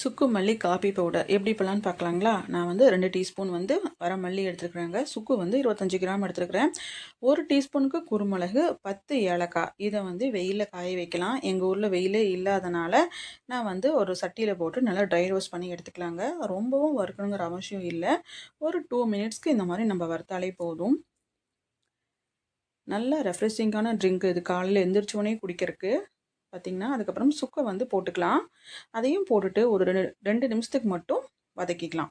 சுக்கு மல்லி coffee powder எப்படி பண்ணலான்னு பார்க்கலாங்களா? நான் வந்து 2 டீஸ்பூன் வந்து வர மல்லி எடுத்துருக்குறேங்க. சுக்கு வந்து 25 கிராம் எடுத்துருக்குறேன். 1 டீஸ்பூனுக்கு குருமிளகு, 10 ஏலக்காய். இதை வந்து வெயிலில் காய வைக்கலாம். எங்கள் ஊரில் வெயிலே இல்லாதனால நான் வந்து ஒரு சட்டியில் போட்டு நல்லா ட்ரை ரோஸ்ட் பண்ணி எடுத்துக்கலாங்க. ரொம்பவும் வறுக்கணுங்கிற அவசியம் இல்லை. ஒரு 2 மினிட்ஸ்க்கு இந்த மாதிரி நம்ம வறுத்தாலே போதும். நல்ல ரெஃப்ரெஷிங்கான ட்ரிங்க் இது, காலையில் எந்திரிச்சோடனே குடிக்கிறதுக்கு. பார்த்திங்கன்னா அதுக்கப்புறம் சுக்கை வந்து போட்டுக்கலாம். அதையும் போட்டுட்டு ஒரு 2 நிமிஷத்துக்கு மட்டும் வதக்கிக்கலாம்.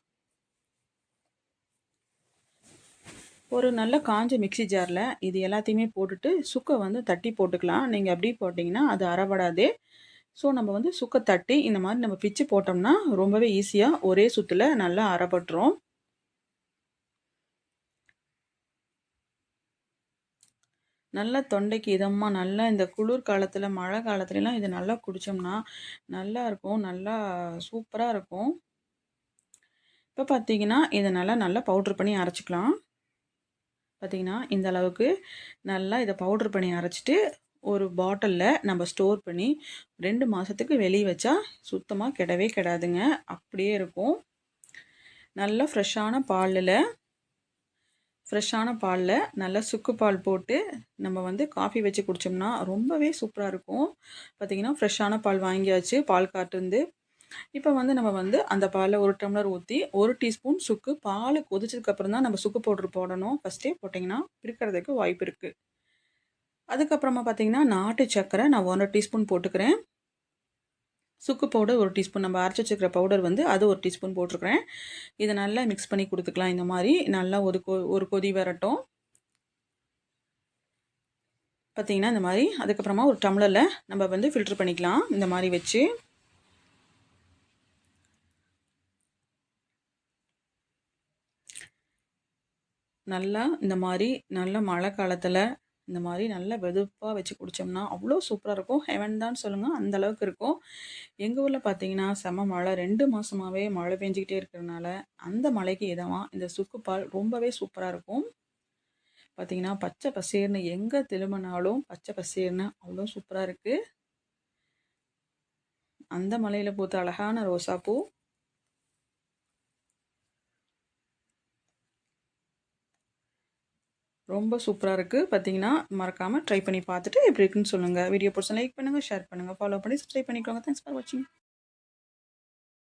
ஒரு நல்ல காஞ்ச மிக்சி ஜாரில் இது எல்லாத்தையுமே போட்டுட்டு சுக்கை வந்து தட்டி போட்டுக்கலாம். நீங்கள் அப்படி போட்டிங்கன்னா அது அறப்படாது. ஸோ நம்ம வந்து சுக்கை தட்டி இந்த மாதிரி நம்ம பிச்சு போட்டோம்னா ரொம்பவே ஈஸியாக ஒரே சுற்றில் நல்லா அறப்பட்டுரும். நல்லா தொண்டைக்கு இதமாக, நல்லா இந்த குளிர் காலத்தில் மழை காலத்துலலாம் இது நல்லா குடித்தோம்னா நல்லா இருக்கும், நல்லா சூப்பராக இருக்கும். இப்போ பார்த்தீங்கன்னா இதை நல்லா பவுட்ரு பண்ணி அரைச்சிக்கலாம். பார்த்திங்கன்னா இந்த அளவுக்கு நல்லா இதை பவுட்ரு பண்ணி அரைச்சிட்டு ஒரு பாட்டிலில் நம்ம ஸ்டோர் பண்ணி 2 மாதத்துக்கு வெளியே வச்சா சுத்தமாக கெடவே கெடாதுங்க, அப்படியே இருக்கும். நல்லா ஃப்ரெஷ்ஷான பாலில் நல்லா சுக்கு பால் போட்டு நம்ம வந்து காஃபி வச்சு குடித்தோம்னா ரொம்பவே சூப்பராக இருக்கும். பார்த்திங்கன்னா ஃப்ரெஷ்ஷான பால் வாங்கியாச்சு, பால் காட்டுருந்து. இப்போ வந்து நம்ம வந்து அந்த பாலில் 1 டம்ளர் ஊற்றி 1 டீஸ்பூன் சுக்கு, பால் கொதிச்சதுக்கப்புறம் தான் நம்ம சுக்கு பவுட்ரு போடணும். ஃபஸ்ட்டே போட்டிங்கன்னா பிரிக்கிறதுக்கு வாய்ப்பு இருக்குது. அதுக்கப்புறமா பார்த்திங்கன்னா நாட்டு சர்க்கரை நான் 1 டீஸ்பூன் போட்டுக்கிறேன். சுக்கு பவுடர் 1 டீஸ்பூன், நம்ம அரைச்சி வச்சுக்கிற பவுடர் வந்து அது 1 டீஸ்பூன் போட்டிருக்கிறேன். இதை நல்லா மிக்ஸ் பண்ணி கொடுத்துக்கலாம். இந்த மாதிரி நல்லா ஒரு கொதி வரட்டும். பார்த்திங்கன்னா இந்த மாதிரி அதுக்கப்புறமா ஒரு டம்ளரில் நம்ம வந்து ஃபில்ட்ரு பண்ணிக்கலாம். இந்த மாதிரி வச்சு நல்லா இந்த மாதிரி நல்ல மழை காலத்தில் இந்த மாதிரி நல்லா வெதுப்பாக வச்சு குடித்தோம்னா அவ்வளோ சூப்பராக இருக்கும். ஹெவன் தான் சொல்லுங்கள், அந்த அளவுக்கு இருக்கும். எங்கள் ஊரில் பார்த்தீங்கன்னா செம மழை, 2 மாதமாகவே மழை பெஞ்சிக்கிட்டே இருக்கிறதுனால அந்த மழைக்கு இதமாக இந்த சுக்குப்பால் ரொம்பவே சூப்பராக இருக்கும். பார்த்திங்கன்னா பச்சை பசேர்னு எங்கே திரும்பினாலும் பச்சை பசேர்னு அவ்வளோ சூப்பராக இருக்குது. அந்த மலையில் பூத்த அழகான ரோசாப்பூ. ரொம்ப சூப்பராக இருக்குது. பார்த்தீங்கன்னா மறக்காமல் ட்ரை பண்ணி பார்த்துட்டு எப்படி இருக்குன்னு சொல்லுங்கள். வீடியோ பிடிச்சா லைக் பண்ணுங்கள், ஷேர் பண்ணுங்கள், ஃபாலோ பண்ணி சப்ஸ்கிரைப் பண்ணிக்கோங்க. தேங்க்ஸ் ஃபார் வாட்சிங்.